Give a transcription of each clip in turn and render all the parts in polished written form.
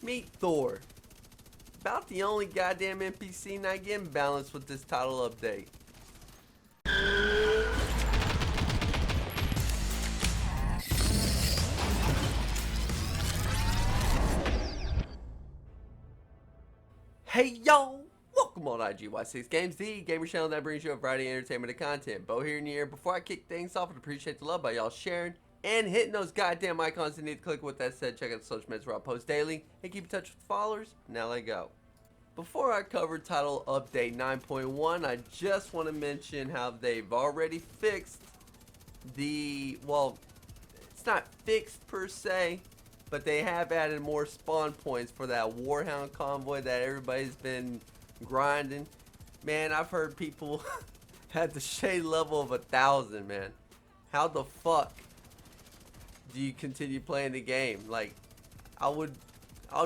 Meet Thor. About the only goddamn NPC not getting balanced with this title update. Hey yo! Welcome on IGY6 Games, the gamer channel that brings you a variety of entertainment and content. Bo here in the air. Before I kick things off, I'd appreciate the love by y'all sharing and hitting those goddamn icons you need to click. With that said, check out the social medias where I post daily and keep in touch with followers. Now let go. Before I cover title update 9.1, I just want to mention how they've already fixed the, well, it's not fixed per se, but they have added more spawn points for that Warhound convoy that everybody's been grinding. Man, I've heard people had the shade level of 1,000, man. How the fuck do you continue playing the game? Like, I would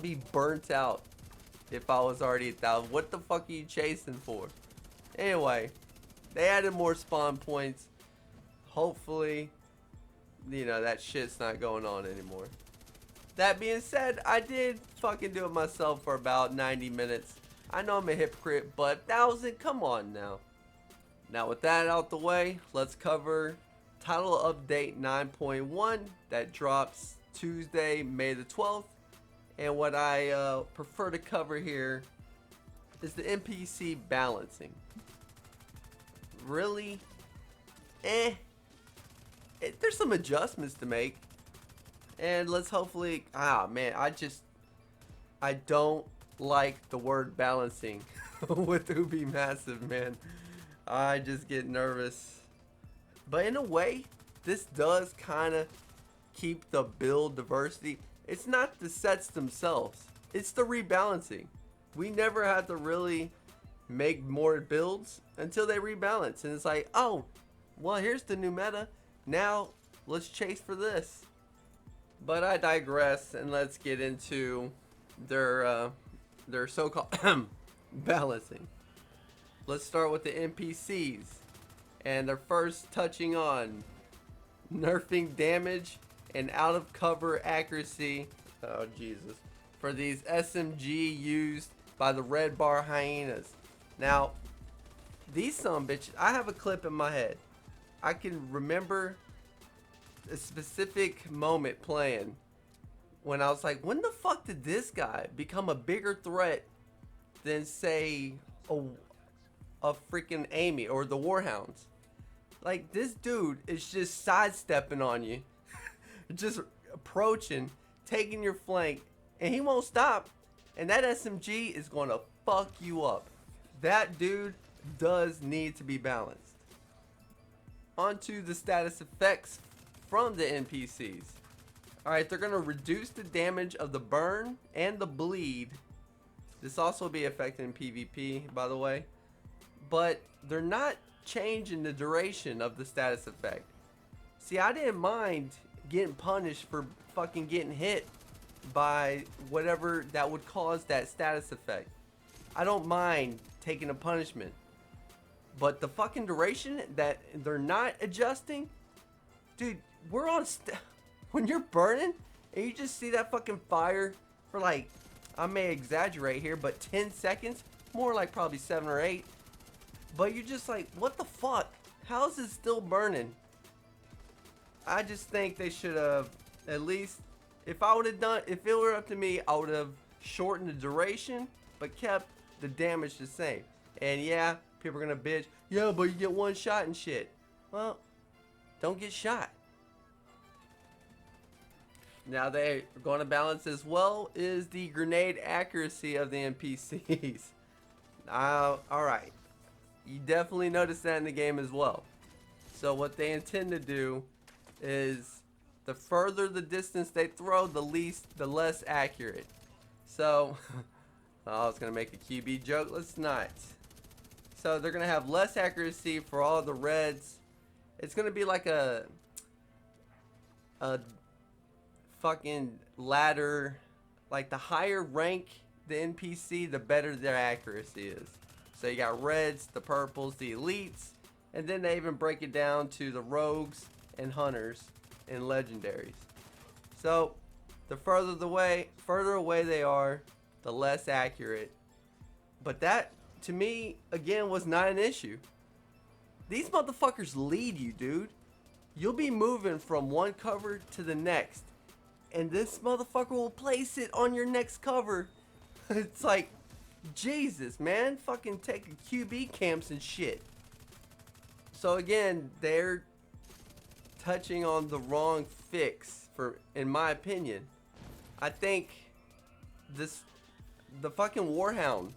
be burnt out if I was already 1,000. What the fuck are you chasing for? Anyway, they added more spawn points. Hopefully, you know, that shit's not going on anymore. That being said, I did fucking do it myself for about 90 minutes. I know I'm a hypocrite, but 1,000, come on now. Now with that out the way, let's cover title update 9.1 that drops Tuesday, May the 12th. And what I prefer to cover here is the NPC balancing. Really? There's some adjustments to make. And let's hopefully, man, I don't like the word balancing with Ubi Massive, man. I just get nervous. But in a way, this does kind of keep the build diversity. It's not the sets themselves, it's the rebalancing. We never had to really make more builds until they rebalance. And it's like, oh, well, here's the new meta. Now, let's chase for this. But I digress, and let's get into their so-called balancing. Let's start with the NPCs, and they're first touching on nerfing damage and out of cover accuracy. Oh Jesus! For these SMG used by the red bar hyenas. Now, these some bitches. I have a clip in my head. I can remember a specific moment playing when I was like, when the fuck did this guy become a bigger threat than, say, a freaking Amy or the Warhounds? Like, this dude is just sidestepping on you, just approaching, taking your flank, and he won't stop. And that SMG is going to fuck you up. That dude does need to be balanced. Onto the status effects from the NPCs. Alright, they're going to reduce the damage of the burn and the bleed. This also will be affected in PvP, by the way. But they're not changing the duration of the status effect. See, I didn't mind getting punished for fucking getting hit by whatever that would cause that status effect. I don't mind taking a punishment. But the fucking duration that they're not adjusting, dude, we're on when you're burning and you just see that fucking fire for, like, I may exaggerate here, but 10 seconds, more like probably 7 or 8. But you're just like, what the fuck? How is it still burning? I just think they should have, at least, if it were up to me, I would have shortened the duration, but kept the damage the same. And yeah, people are gonna bitch, yeah, but you get one shot and shit. Well, don't get shot. Now they're going to balance as well is the grenade accuracy of the NPCs. Alright. You definitely notice that in the game as well. So what they intend to do is the further the distance they throw, the less accurate. So, I was going to make a QB joke. Let's not. So they're going to have less accuracy for all the reds. It's going to be like a fucking ladder. Like, the higher rank the NPC, the better their accuracy is. So you got reds, the purples, the elites, and then they even break it down to the rogues and hunters and legendaries. So the further away they are, the less accurate. But that, to me, again, was not an issue. These motherfuckers lead you, dude. You'll be moving from one cover to the next, and this motherfucker will place it on your next cover. It's like, Jesus, man. Fucking taking QB camps and shit. So again, they're touching on the wrong fix, in my opinion. I think the fucking Warhound,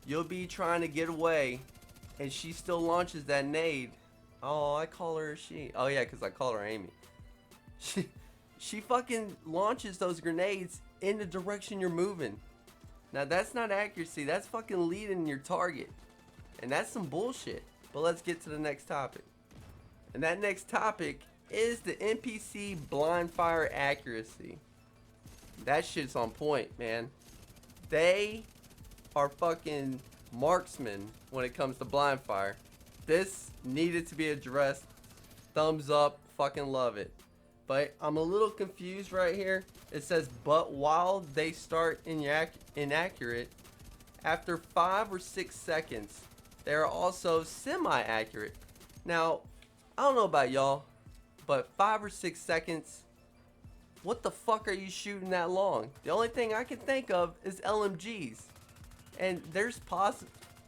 you'll be trying to get away, and she still launches that nade. Oh, I call her she. Oh yeah, because I call her Amy. She fucking launches those grenades in the direction you're moving. Now that's not accuracy, that's fucking leading your target. And that's some bullshit. But let's get to the next topic. And that next topic is the NPC blind fire accuracy. That shit's on point, man. They are fucking marksmen when it comes to blind fire. This needed to be addressed. Thumbs up, fucking love it. But I'm a little confused right here. It says, but while they start inaccurate, after 5 or 6 seconds, they are also semi-accurate. Now, I don't know about y'all, but 5 or 6 seconds, what the fuck are you shooting that long? The only thing I can think of is LMGs. And there's I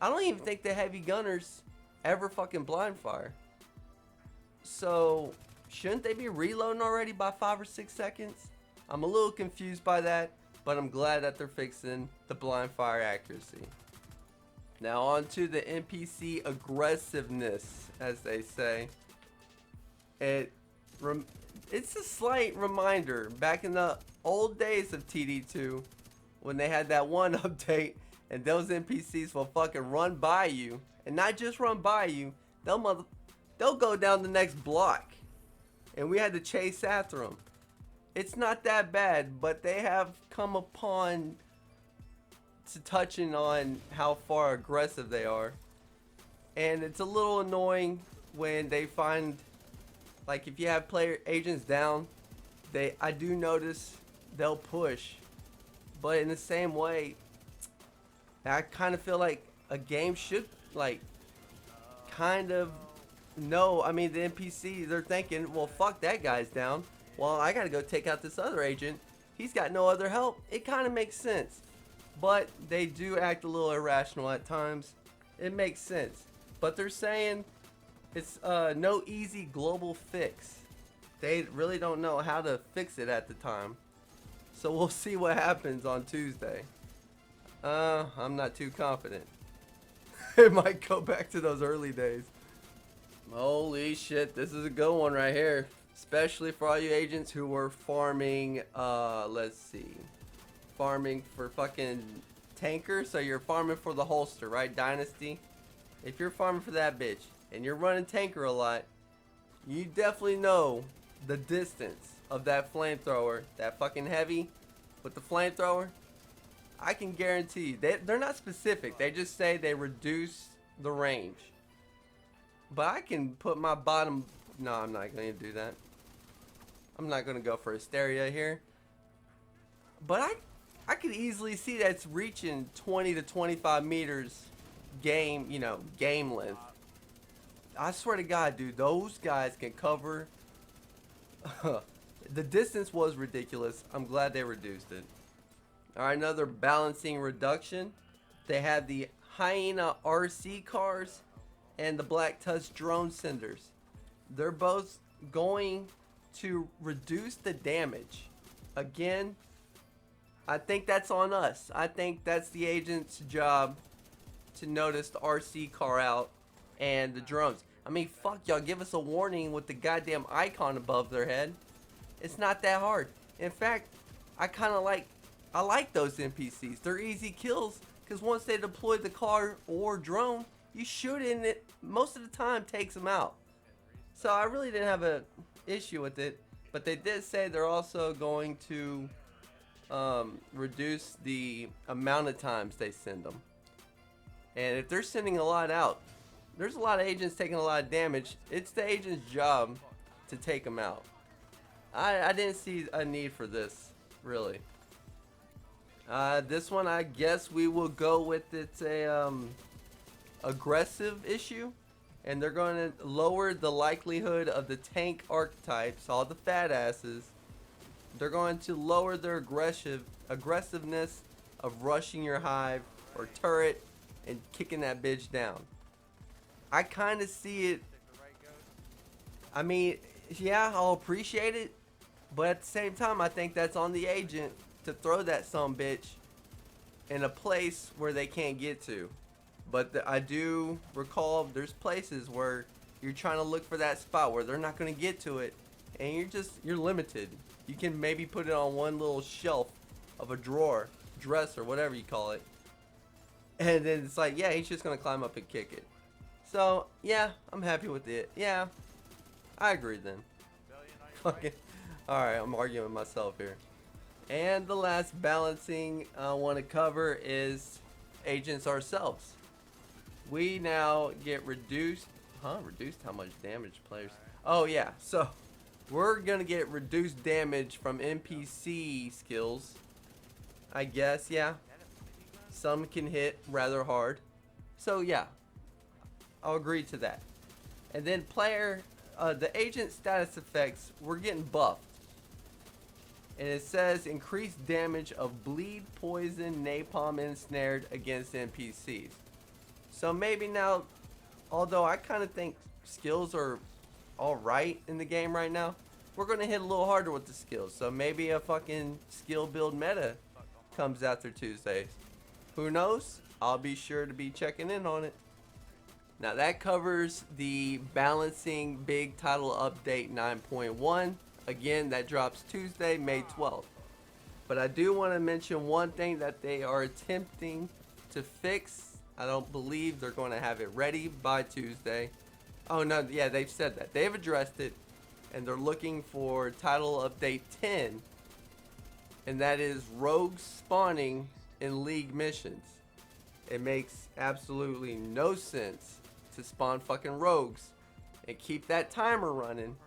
don't even think the heavy gunners ever fucking blind fire. So, shouldn't they be reloading already by 5 or 6 seconds? I'm a little confused by that, but I'm glad that they're fixing the blind fire accuracy. Now on to the NPC aggressiveness, as they say. It's a slight reminder back in the old days of TD2 when they had that one update and those NPCs will fucking run by you, and not just run by you, they'll go down the next block, and we had to chase after them. It's not that bad, but they have come upon to touching on how far aggressive they are, and it's a little annoying when they find, like, if you have player agents down, I do notice they'll push, but in the same way, I kind of feel like a game should, like, kind of know. I mean, the NPC, they're thinking, well, fuck, that guy's down. Well, I gotta go take out this other agent. He's got no other help. It kind of makes sense. But they do act a little irrational at times. It makes sense. But they're saying it's no easy global fix. They really don't know how to fix it at the time. So we'll see what happens on Tuesday. I'm not too confident. It might go back to those early days. Holy shit, this is a good one right here. Especially for all you agents who were farming, let's see. Farming for fucking tanker. So you're farming for the holster, right? Dynasty. If you're farming for that bitch and you're running tanker a lot, you definitely know the distance of that flamethrower. That fucking heavy with the flamethrower. I can guarantee you, they're not specific. They just say they reduce the range. But I can put my bottom... No, I'm not going to do that. I'm not going to go for hysteria here. But I could easily see that's reaching 20 to 25 meters game length. I swear to God, dude, those guys can cover... The distance was ridiculous. I'm glad they reduced it. Alright, another balancing reduction. They have the Hyena RC cars and the Black Tusk drone senders. They're both going to reduce the damage. Again, I think that's on us. I think that's the agent's job to notice the RC car out and the drones. I mean, fuck y'all, give us a warning with the goddamn icon above their head. It's not that hard. In fact, I like those NPCs. They're easy kills because once they deploy the car or drone, you shoot it and it most of the time takes them out. So I really didn't have an issue with it, but they did say they're also going to reduce the amount of times they send them. And if they're sending a lot out, there's a lot of agents taking a lot of damage. It's the agent's job to take them out. I didn't see a need for this. really. This one, I guess we will go with it's a aggressive issue, and they're going to lower the likelihood of the tank archetypes, all the fat asses. They're going to lower their aggressiveness of rushing your hive or turret and kicking that bitch down. I kind of see it. I mean, yeah, I'll appreciate it, but at the same time, I think that's on the agent to throw that sumbitch in a place where they can't get to. But I do recall there's places where you're trying to look for that spot where they're not going to get to it, and you're limited. You can maybe put it on one little shelf of a drawer, dresser, whatever you call it, and then it's like, yeah, he's just going to climb up and kick it. So yeah, I'm happy with it. Yeah, I agree then. Fucking alright, I'm arguing with myself here. And the last balancing I want to cover is agents ourselves. We now get reduced how much damage players. Oh yeah, so we're gonna get reduced damage from NPC skills, I guess. Yeah, some can hit rather hard, so yeah, I'll agree to that. And then the agent status effects, we're getting buffed. And it says increased damage of bleed, poison, napalm, ensnared against NPCs. So maybe now, although I kind of think skills are alright in the game right now, we're going to hit a little harder with the skills. So maybe a fucking skill build meta comes after Tuesdays. Who knows? I'll be sure to be checking in on it. Now that covers the balancing big title update 9.1. Again, that drops Tuesday, May 12th. But I do want to mention one thing that they are attempting to fix. I don't believe they're going to have it ready by Tuesday. Oh no, yeah, they've said that. They've addressed it, and they're looking for title update 10. And that is rogues spawning in league missions. It makes absolutely no sense to spawn fucking rogues and keep that timer running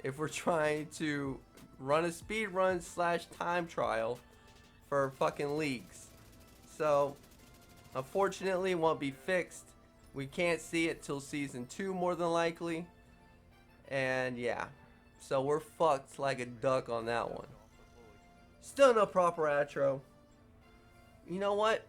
if we're trying to run a speed run / time trial for fucking leagues. So unfortunately it won't be fixed. We can't see it till season 2 more than likely, and yeah, so we're fucked like a duck on that one. Still no proper outro. You know what,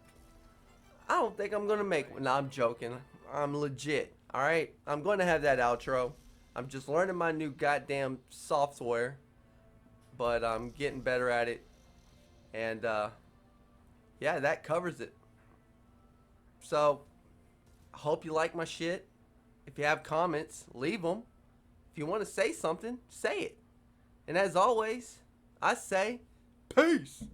I don't think I'm gonna make one. No, I'm joking. I'm legit. Alright, I'm gonna have that outro. I'm just learning my new goddamn software, but I'm getting better at it. And yeah, that covers it. So I hope you like my shit. If you have comments, leave them. If you want to say something, say it. And as always, I say peace.